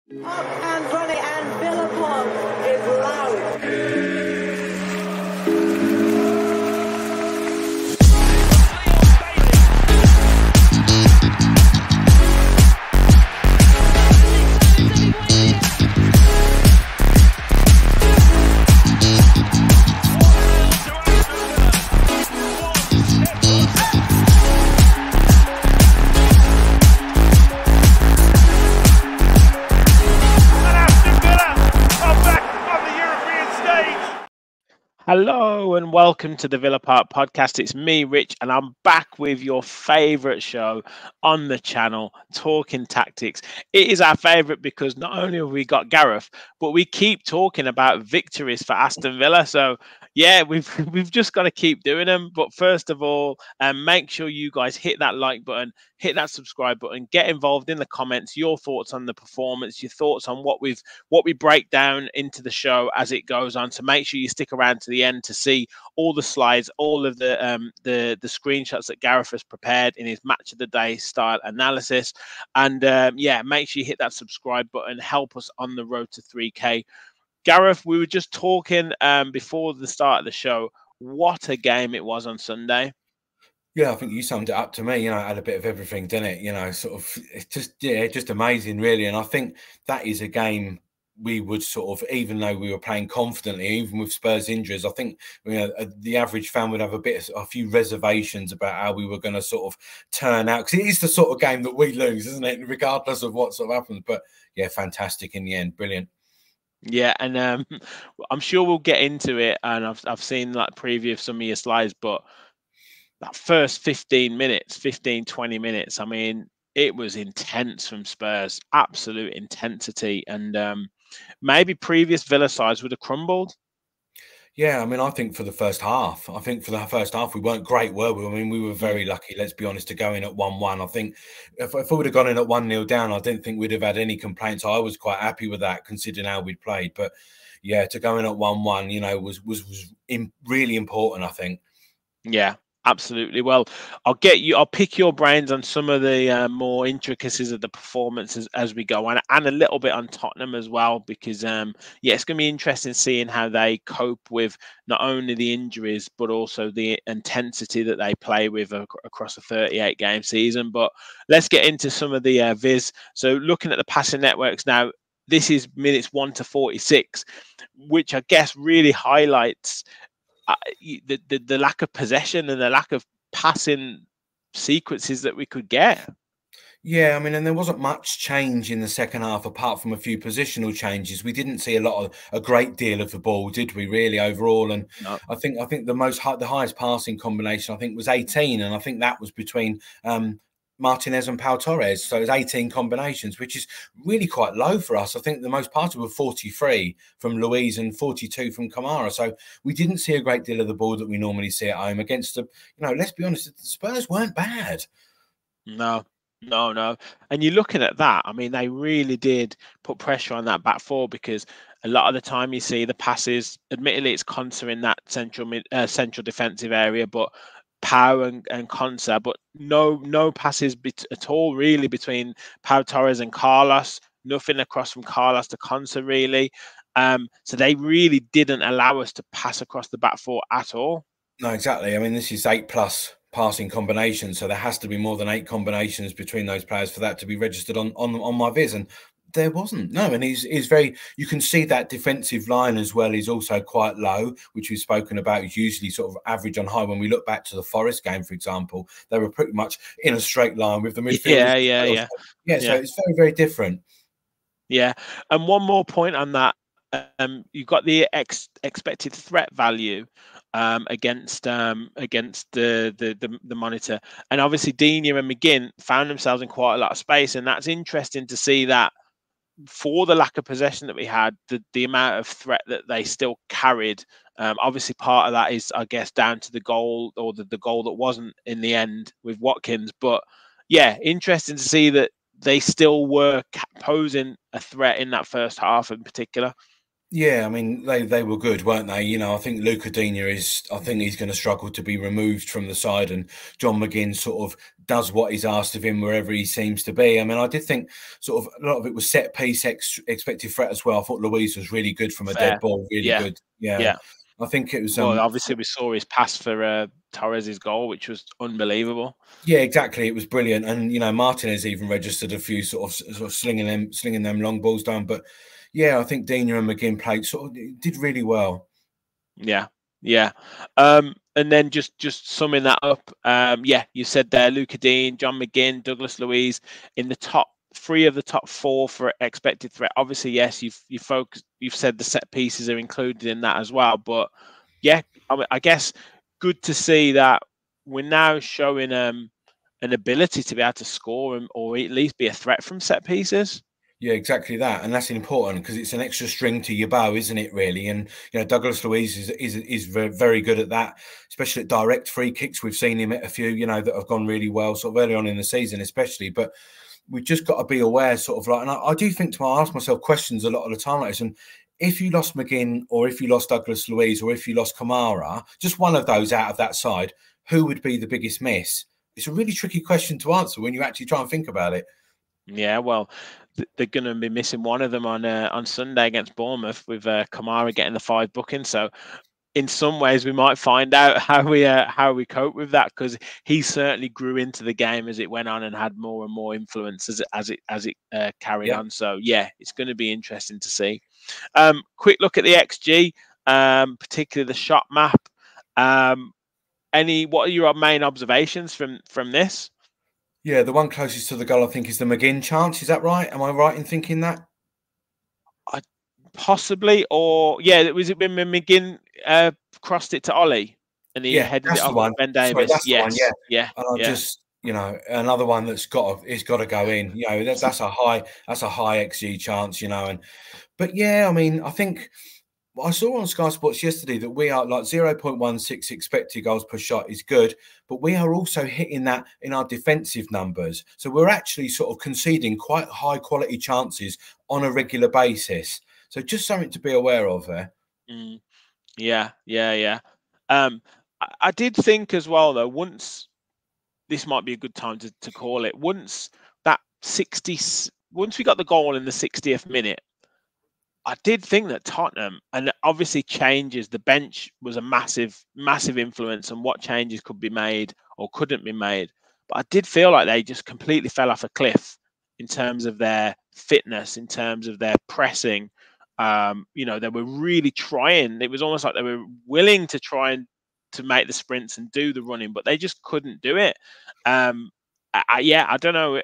Up and running, and Villa Pod is loud. Hello and welcome to the Villa Park podcast. It's me, Rich, and I'm back with your favourite show on the channel, Talking Tactics. It is our favourite because not only have we got Gareth, but we keep talking about victories for Aston Villa. So yeah, we've just got to keep doing them. But first of all, make sure you guys hit that like button, hit that subscribe button, get involved in the comments, your thoughts on the performance, your thoughts on what we break down into the show as it goes on. So make sure you stick around to the end to see all the slides, all of the screenshots that Gareth has prepared in his match of the day style analysis. And yeah, make sure you hit that subscribe button, help us on the road to 3K. Gareth, we were just talking before the start of the show. What a game it was on Sunday. Yeah, I think you summed it up to me. You know, it had a bit of everything, didn't it? You know, sort of, it's just amazing, really. And I think that is a game we would sort of, even though we were playing confidently, even with Spurs injuries, I think, you know, the average fan would have a few reservations about how we were going to sort of turn out, because it is the sort of game that we lose, isn't it? Regardless of what sort of happens. But yeah, fantastic in the end, brilliant. Yeah, and I'm sure we'll get into it. And I've seen like preview of some of your slides, but that first 15 minutes, 20 minutes, I mean, it was intense from Spurs, absolute intensity. And maybe previous Villa sides would have crumbled. Yeah, I mean, I think for the first half, we weren't great, were we? I mean, we were very lucky, let's be honest, to go in at 1-1. I think if we would have gone in at 1-0 down, I didn't think we'd have had any complaints. I was quite happy with that, considering how we'd played. But yeah, to go in at 1-1, you know, was really important, I think. Yeah. Absolutely. Well, I'll pick your brains on some of the more intricacies of the performances as we go on, and a little bit on Tottenham as well, because yeah, it's going to be interesting seeing how they cope with not only the injuries but also the intensity that they play with across a 38-game season. But let's get into some of the viz. So looking at the passing networks now, this is minutes 1 to 46, which I guess really highlights the lack of possession and the lack of passing sequences that we could get. Yeah, I mean, and there wasn't much change in the second half apart from a few positional changes. We didn't see a great deal of the ball, did we? Really, overall, and no. I think the highest passing combination I think was 18, and I think that was between Martinez and Pau Torres. So it was 18 combinations, which is really quite low for us. I think the most part were 43 from Luiz and 42 from Kamara. So we didn't see a great deal of the ball that we normally see at home against the, you know, let's be honest, the Spurs weren't bad. No. And you're looking at that. I mean, they really did put pressure on that back four, because a lot of the time you see the passes, admittedly it's Konsa in that central defensive area, but Pau and Konsa, but no passes at all really between Pau Torres and Carlos. Nothing across from Carlos to Konsa really. So they really didn't allow us to pass across the back four at all. No, exactly. I mean, this is 8+ passing combinations, so there has to be more than 8 combinations between those players for that to be registered on my viz, and there wasn't. No, and he's very, you can see that defensive line as well is also quite low, which we've spoken about. Is usually sort of average on high. When we look back to the Forest game, for example, they were pretty much in a straight line with the midfield. Yeah. So it's very, very different. Yeah, and one more point on that. You've got the expected threat value against the monitor, and obviously Digne and McGinn found themselves in quite a lot of space, and that's interesting to see that for the lack of possession that we had, the amount of threat that they still carried. Obviously part of that is, I guess, down to the goal, or the goal that wasn't in the end with Watkins. But yeah, interesting to see that they still were posing a threat in that first half in particular. Yeah, I mean they were good, weren't they? You know, I think Luca Digne I think he's going to struggle to be removed from the side, and John McGinn sort of does what he's asked of him wherever he seems to be. I mean, I did think sort of a lot of it was set piece expected threat as well. I thought Luiz was really good from a dead Fair. ball, really Yeah. good. Yeah, Yeah. I think it was. Well, obviously we saw his pass for Torres's goal, which was unbelievable. Yeah, exactly. It was brilliant, and you know, Martinez even registered a few sort of slinging them long balls down. But yeah, I think Digne and McGinn played did really well. Yeah, yeah. And then just summing that up, yeah, you said there, Luca Digne, John McGinn, Douglas Luiz in the top 3 of the top 4 for expected threat. Obviously, yes, you've said the set pieces are included in that as well. But yeah, I guess good to see that we're now showing an ability to be able to score or at least be a threat from set pieces. Yeah, exactly that, and that's important because it's an extra string to your bow, isn't it? Really, and you know, Douglas Luiz is very, very good at that, especially at direct free kicks. We've seen him at a few, you know, that have gone really well, sort of early on in the season, especially. But we've just got to be aware, sort of like, and I do think to ask myself questions a lot of the time like this. And if you lost McGinn, or if you lost Douglas Luiz, or if you lost Kamara, just one of those out of that side, who would be the biggest miss? It's a really tricky question to answer when you actually try and think about it. Yeah, well, they're going to be missing one of them on Sunday against Bournemouth with Kamara getting the 5 bookings. So, in some ways, we might find out how we cope with that, because he certainly grew into the game as it went on and had more and more influence as it carried on. So, yeah, it's going to be interesting to see. Quick look at the XG, particularly the shot map. What are your main observations from this? Yeah, the one closest to the goal, I think, is the McGinn chance. Is that right? Am I right in thinking that? Possibly, or yeah, it when McGinn crossed it to Ollie and he headed it that's the off one. Ben Davis. Sorry, that's the one. Yeah, yeah. And I just, you know, another one that's got to go in. You know, that's a high XG chance. You know, but yeah, I mean, I think I saw on Sky Sports yesterday that we are like 0.16 expected goals per shot is good, but we are also hitting that in our defensive numbers. So we're actually sort of conceding quite high quality chances on a regular basis. So just something to be aware of there. Yeah. I did think as well, though, once this might be a good time to call it. Once we got the goal in the 60th minute, I did think that Tottenham, and obviously changes, the bench was a massive influence on what changes could be made or couldn't be made. But I did feel like they just completely fell off a cliff in terms of their fitness, in terms of their pressing. You know, they were really trying. It was almost like they were willing to try and to make the sprints and do the running, but they just couldn't do it. I don't know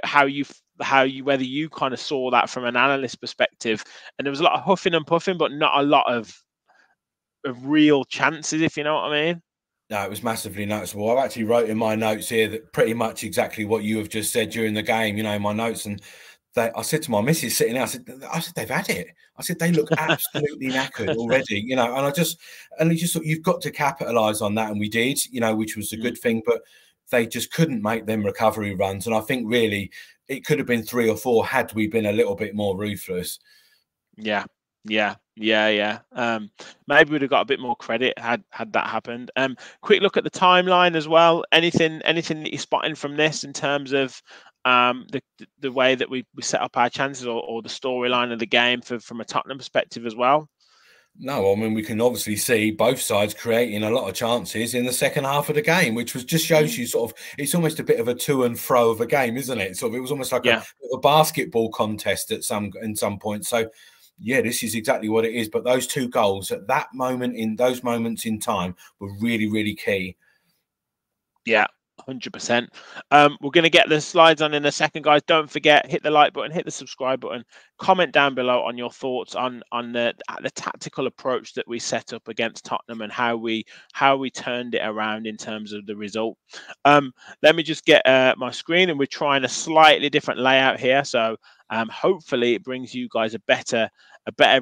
whether you kind of saw that from an analyst perspective, and there was a lot of huffing and puffing, but not a lot of real chances, if you know what I mean. No, it was massively noticeable. I've actually wrote in my notes here that pretty much exactly what you have just said during the game, you know, in my notes. And I said to my missus sitting there, I said, they've had it. I said, they look absolutely knackered already, you know, and I just thought, you've got to capitalise on that. And we did, you know, which was a good thing, but they just couldn't make them recovery runs. And I think really it could have been 3 or 4 had we been a little bit more ruthless. Yeah. Maybe we'd have got a bit more credit had that happened. Quick look at the timeline as well. Anything that you're spotting from this in terms of the way that we set up our chances, or the storyline of the game from a Tottenham perspective as well? No, I mean, we can obviously see both sides creating a lot of chances in the second half of the game, which just shows you sort of, it's almost a bit of a to and fro of a game, isn't it? Sort of, it was almost like a basketball contest in some point. So yeah, this is exactly what it is. But those 2 goals at that moment, in those moments in time, were really, really key. Yeah, 100%. We're going to get the slides on in a second, guys. Don't forget, hit the like button, hit the subscribe button, comment down below on your thoughts on the tactical approach that we set up against Tottenham and how we turned it around in terms of the result. Let me just get my screen, and we're trying a slightly different layout here, so hopefully it brings you guys a better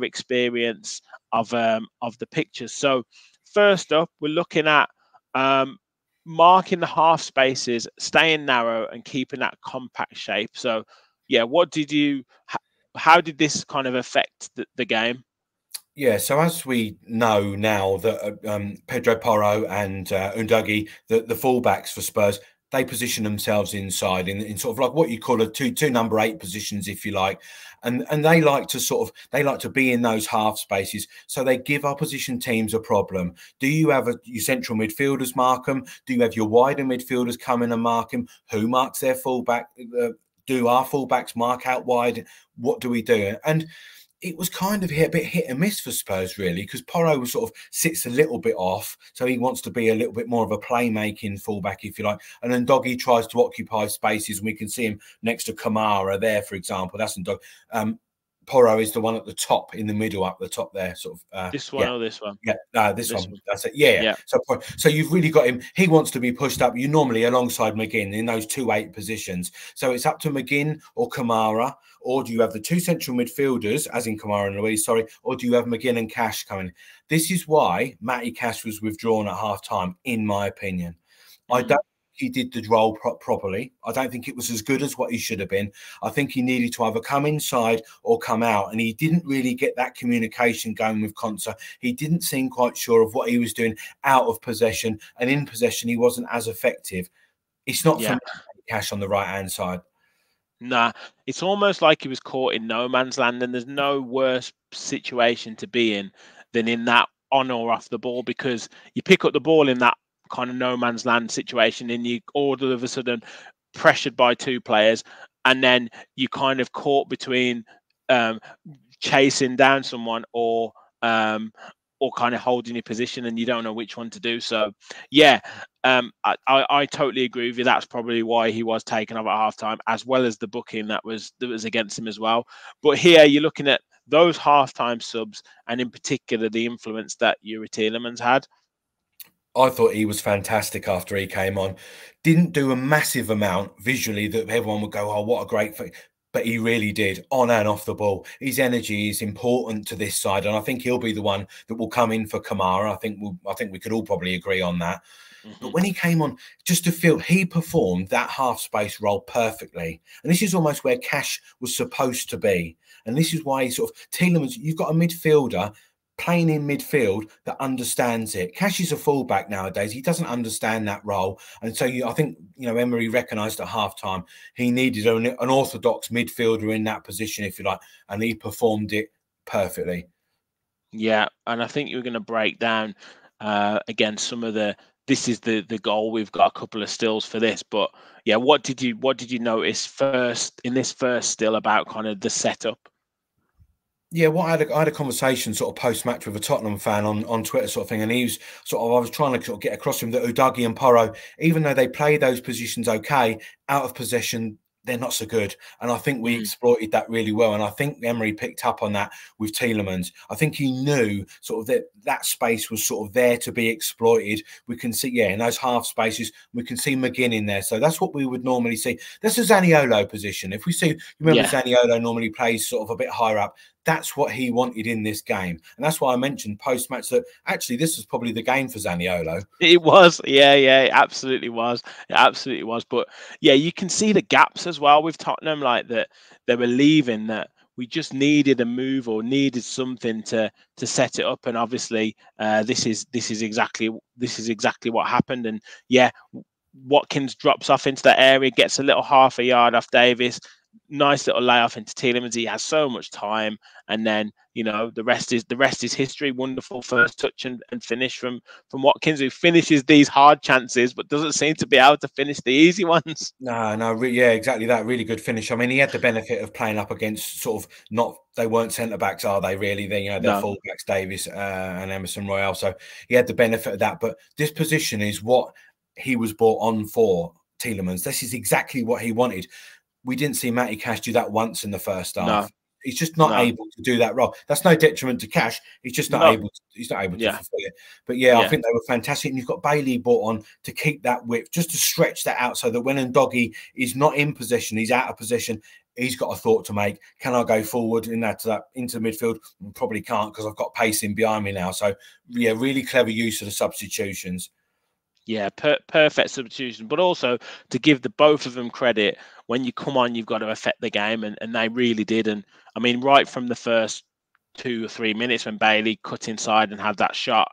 experience of the pictures. So first up, we're looking at marking the half spaces, staying narrow, and keeping that compact shape. So, yeah, how did this kind of affect the game? Yeah, so as we know now that Pedro Porro and Undagi, the fullbacks for Spurs, they position themselves inside in sort of like what you call a two number 8 positions, if you like, and they like to be in those half spaces, so they give opposition teams a problem. Do you have your central midfielders mark them? Do you have your wider midfielders come in and mark him? Who marks their fullback? Do our fullbacks mark out wide? What do we do? And it was kind of a bit hit and miss for Spurs, really, because Porro sort of sits a little bit off. So he wants to be a little bit more of a playmaking fullback, if you like. And then Doggy tries to occupy spaces, and we can see him next to Kamara there, for example. That's Porro is the one at the top, in the middle, up the top there, sort of. This one or this one? Yeah, this one. That's it. Yeah. So you've really got him. He wants to be pushed up. You normally alongside McGinn in those 2-8 positions. So it's up to McGinn or Kamara, or do you have the 2 central midfielders, as in Kamara and Luiz, or do you have McGinn and Cash coming? This is why Matty Cash was withdrawn at half-time, in my opinion. I don't he did the role properly. I don't think it was as good as what he should have been. I think he needed to either come inside or come out, and he didn't really get that communication going with Konsa. He didn't seem quite sure of what he was doing out of possession, and in possession he wasn't as effective. It's not for Cash on the right-hand side. Nah, it's almost like he was caught in no man's land, and there's no worse situation to be in than in that on or off the ball, because you pick up the ball in that kind of no man's land situation and you all of a sudden pressured by 2 players, and then you kind of caught between chasing down someone or kind of holding your position, and you don't know which one to do. So yeah, I totally agree with you. That's probably why he was taken off at halftime, as well as the booking that was against him as well. But here you're looking at those halftime subs, and in particular the influence that Youri Tielemans had. I thought he was fantastic after he came on. Didn't do a massive amount visually that everyone would go, oh, what a great thing. But he really did, on and off the ball. His energy is important to this side, and I think he'll be the one that will come in for Kamara. I think we could all probably agree on that. But when he came on, just to feel, he performed that half space role perfectly. And this is almost where Cash was supposed to be. And this is why Tielemans, you've got a midfielder playing in midfield that understands it. Cash is a fullback nowadays. He doesn't understand that role. And so I think, Emery recognised at halftime he needed an orthodox midfielder in that position, if you like, and he performed it perfectly. Yeah. And I think you're going to break down, again, some of this is the goal. We've got a couple of stills for this, but yeah, what did you notice first in this first still about kind of the setup? Yeah, I had a conversation sort of post-match with a Tottenham fan on Twitter sort of thing, and he was I was trying to sort of get across to him that Undagi and Porro, even though they play those positions okay, out of possession, they're not so good. And I think we exploited that really well. And I think Emery picked up on that with Tielemans. I think he knew sort of that space was sort of there to be exploited. We can see, in those half spaces, we can see McGinn in there. So that's what we would normally see. That's a Zaniolo position. If we see, remember Zaniolo normally plays sort of a bit higher up. That's what he wanted in this game. And that's why I mentioned post-match that actually this was probably the game for Zaniolo. It was. Yeah, it absolutely was. It absolutely was. But yeah, you can see the gaps as well with Tottenham, like that they were leaving, that we just needed a move or needed something to set it up. And obviously this is exactly what happened. And yeah, Watkins drops off into that area, gets a little half a yard off Davis. Nice little layoff into Tielemans. He has so much time, and then the rest is history. Wonderful first touch and finish from Watkins, who finishes these hard chances but doesn't seem to be able to finish the easy ones. No, yeah, exactly that. Really good finish. I mean, he had the benefit of playing up against they weren't centre backs, are they? Really, they're full backs, Davis and Emerson Royale. So he had the benefit of that. But this position is what he was brought on for. Tielemans. This is exactly what he wanted. We didn't see Matty Cash do that once in the first half. No. He's just not able to do that role. That's no detriment to Cash. He's just not able to. He's not able to fulfill it. But I think they were fantastic. And you've got Bailey brought on to keep that width, just to stretch that out, so that when Undagi is not in possession, he's out of possession. He's got a thought to make. Can I go forward into midfield? Probably can't, because I've got pace in behind me now. So yeah, really clever use of the substitutions. Yeah, perfect substitution, but also to give the both of them credit. When you come on, you've got to affect the game, and they really did. And I mean, right from the first 2 or 3 minutes when Bailey cut inside and had that shot,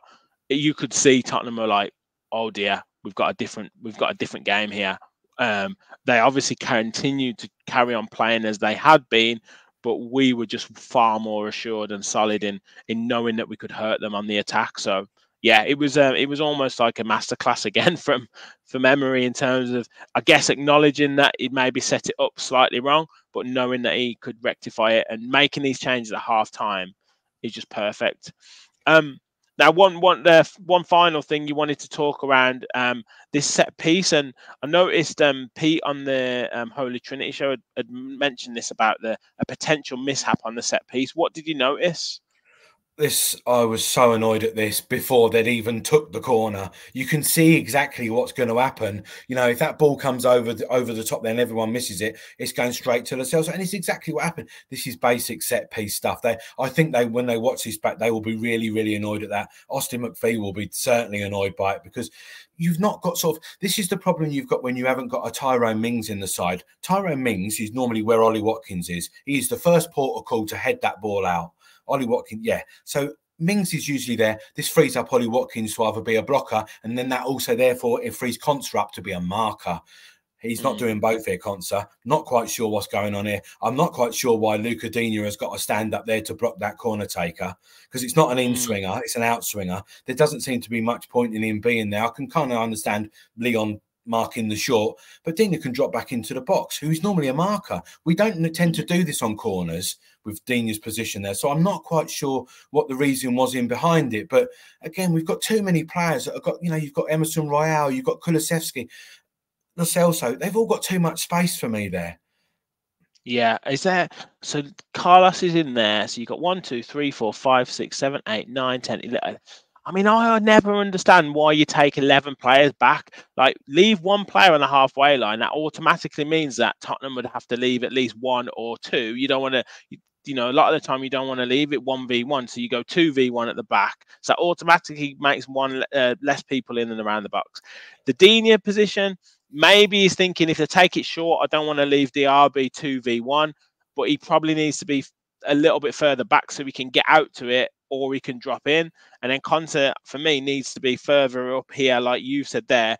you could see Tottenham were like, oh dear, we've got a different game here. They obviously continued to carry on playing as they had been, but we were just far more assured and solid in knowing that we could hurt them on the attack. So yeah, it was almost like a masterclass again from Emery in terms of, I guess, acknowledging that he maybe set it up slightly wrong, but knowing that he could rectify it and making these changes at half time is just perfect. Now, one final thing you wanted to talk around this set piece, and I noticed Pete on the Holy Trinity show had mentioned this about a potential mishap on the set piece. What did you notice? I was so annoyed at this before they'd even took the corner. You can see exactly what's going to happen. You know, if that ball comes over the top, then everyone misses it. It's going straight to Lascelles, and it's exactly what happened. This is basic set piece stuff. I think when they watch this back, they will be really, really annoyed at that. Austin McPhee will be certainly annoyed by it, because you've not got this is the problem you've got when you haven't got a Tyrone Mings in the side. Tyrone Mings is normally where Ollie Watkins is. He's the first port of call to head that ball out. Ollie Watkins, yeah. So Mings is usually there. This frees up Ollie Watkins to either be a blocker, and then that also, therefore, it frees Conser up to be a marker. He's not doing both here, Conser. Not quite sure what's going on here. I'm not quite sure why Luca Digne has got to stand up there to block that corner taker, because it's not an in-swinger, it's an out-swinger. There doesn't seem to be much point in him being there. I can kind of understand Leon marking the short, but Digne can drop back into the box, who's normally a marker. We don't tend to do this on corners with Digne's position there, so I'm not quite sure what the reason was in behind it. But again, we've got too many players that have got, you know, you've got Emerson Royale, you've got Kulusevski, Lo Celso. They've all got too much space for me there. Yeah, is there? So Carlos is in there. So you've got 1, 2, 3, 4, 5, 6, 7, 8, 9, 10, 11. I mean, I never understand why you take 11 players back. Like, leave one player on the halfway line. That automatically means that Tottenham would have to leave at least 1 or 2. You don't want to, you know, a lot of the time you don't want to leave it 1v1. So you go 2v1 at the back. So that automatically makes less people in and around the box. The Digne position, maybe he's thinking, if they take it short, I don't want to leave DRB 2v1. But he probably needs to be a little bit further back so we can get out to it, or we can drop in. And then Conte, for me, needs to be further up here, like you said there,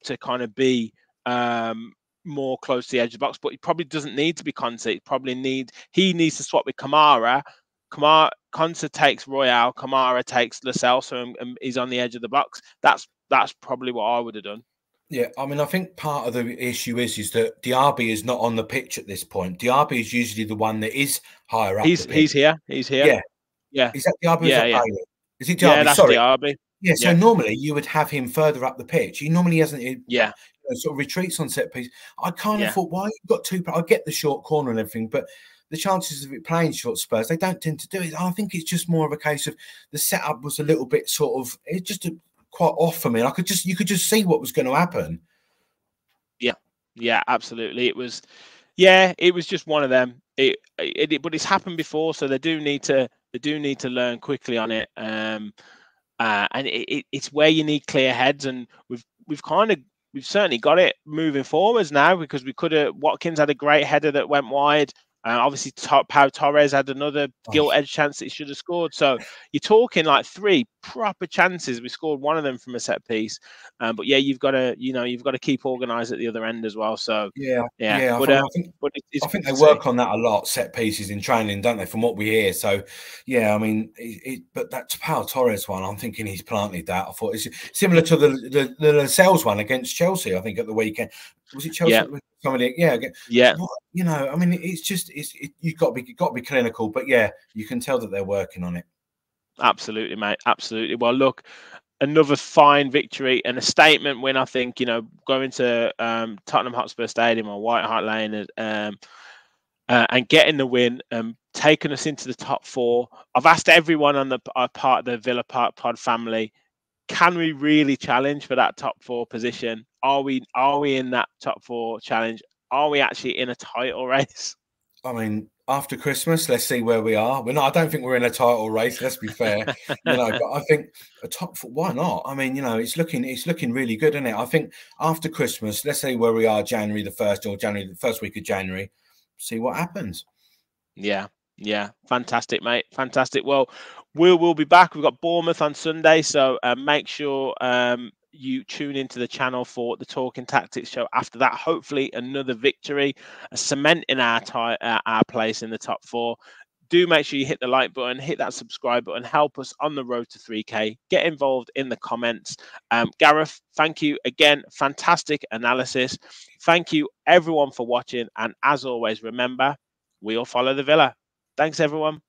to kind of be more close to the edge of the box. But he probably doesn't need to be Conte. He needs to swap with Kamara. Conte takes Royale, Kamara takes Lo Celso, and he's on the edge of the box. That's probably what I would have done. Yeah, I mean, I think part of the issue is that Diaby is not on the pitch at this point. Diaby is usually the one that is higher up. He's here. Yeah. Yeah. Is that Diaby? Yeah, yeah. Is it Diaby? Yeah, that's Sorry. Diaby. Yeah, so normally you would have him further up the pitch. He normally hasn't. Sort of retreats on set piece. I kind of thought, why you've got two? I get the short corner and everything, but the chances of it playing short Spurs, they don't tend to do it. I think it's just more of a case of the setup was a little bit sort of, it just quite off for me. You could just see what was going to happen. Yeah, absolutely. It was just one of them. But it's happened before, so they do need to learn quickly on it. And it's where you need clear heads, and we've certainly got it moving forwards now, because Watkins had a great header that went wide. Obviously, Pau Torres had another gilt-edged chance that he should have scored. So you're talking like 3 proper chances. We scored one of them from a set piece. But yeah, you've got to keep organised at the other end as well. So yeah. I think they work on that a lot, set pieces in training, don't they? From what we hear. So yeah, I mean, but that Pau Torres one, I'm thinking he's planted that. I thought it's similar to the Lascelles one against Chelsea. I think at the weekend. Was it Chelsea? Yeah. You know, I mean, you've got to be clinical, but yeah, you can tell that they're working on it. Absolutely, mate. Absolutely. Well, look, another fine victory and a statement win. I think, you know, going to Tottenham Hotspur Stadium or White Hart Lane and getting the win, taking us into the top 4. I've asked everyone on the part of the Villa Park Pod family, can we really challenge for that top 4 position? Are we in that top 4 challenge? Are we actually in a title race? I mean, after Christmas, let's see where we are. I don't think we're in a title race. Let's be fair, but I think a top 4. Why not? I mean, it's looking really good, isn't it? I think after Christmas, let's see where we are, January the 1st or the first week of January. See what happens. Yeah. Yeah, fantastic, mate. Fantastic. Well, we'll be back. We've got Bournemouth on Sunday, so make sure you tune into the channel for the Talking Tactics show. After that, hopefully another victory, cementing our place in the top 4. Do make sure you hit the like button, hit that subscribe button, help us on the road to 3K. Get involved in the comments. Gareth, thank you again. Fantastic analysis. Thank you everyone for watching, and as always, remember, we all follow the Villa. Thanks, everyone.